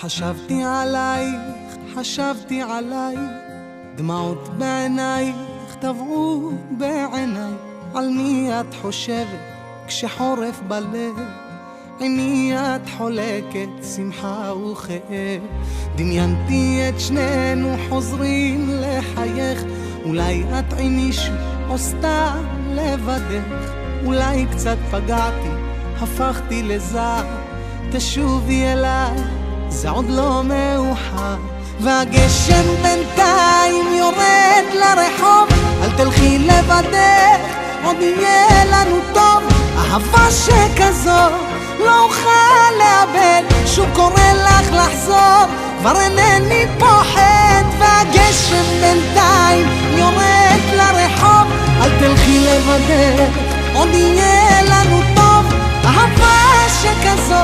חשבתי עלייך, חשבתי עלייך, דמעות בעינייך טבעו בעיניי. על מי את חושבת כשחורף בלב? עם מי את חולקת שמחה וכאב? דמיינתי את שנינו חוזרים לחייך. אולי את עם מישהו או סתם לבדך. אולי קצת פגעתי, הפכתי לזר. תשובי אליי, זה עוד לא מאוחר. והגשם בינתיים יורד לרחוב. אל תלכי לבדך, עוד יהיה לנו טוב. אהבה שכזו לא אוכל לאבד. שוב קורא לך לחזור, כבר אינני פוחד. והגשם בינתיים יורד לרחוב. אל תלכי לבדך, עוד יהיה לנו טוב. אהבה שכזו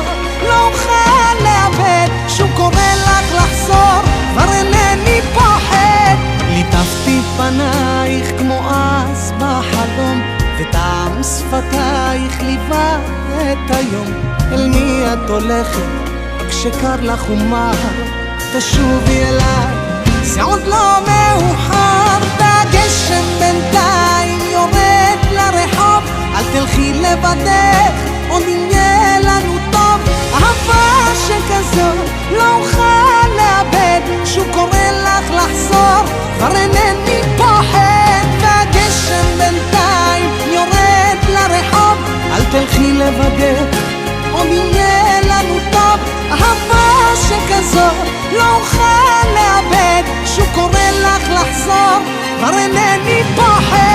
לא אוכל לאבד. שוב קורא לך לחזור, כבר אינני פוחד. ליטפתי פנייך כמו אז בחלום, וטעם שפתייך ליווה את היום. אל מי את הולכת כשקר לך ומר? תשובי אליי, זה עוד לא מאוחר. והגשם בינתיים יורד לרחוב. אל תלכי לבדך, עוד יהיה לנו טוב. אהבה שכזו לא אוכל לאבד. שוב קורא לך לחזור, כבר אינני פוחד. והגשם בינתיים יורד לרחוב. אל תלכי לבדך, עוד יהיה לנו טוב. אהבה שכזו לא אוכל לאבד. שוב קורא לך לחזור, כבר אינני פוחד.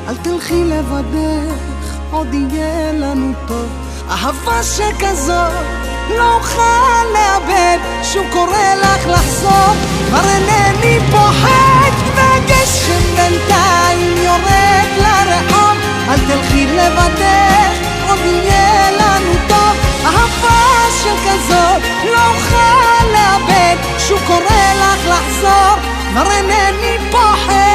אל תלכי לבדך, עוד יהיה לנו טוב. אהבה שכזו לא אוכל לאבד. שוב קורא לך לחזור, כבר אינני פוחד. והגשם בינתיים יורד לרחוב. אל תלכי לבדך, עוד יהיה לנו טוב. אהבה שכזו לא אוכל לאבד. שוב קורא לך לחזור, כבר אינני פוחד.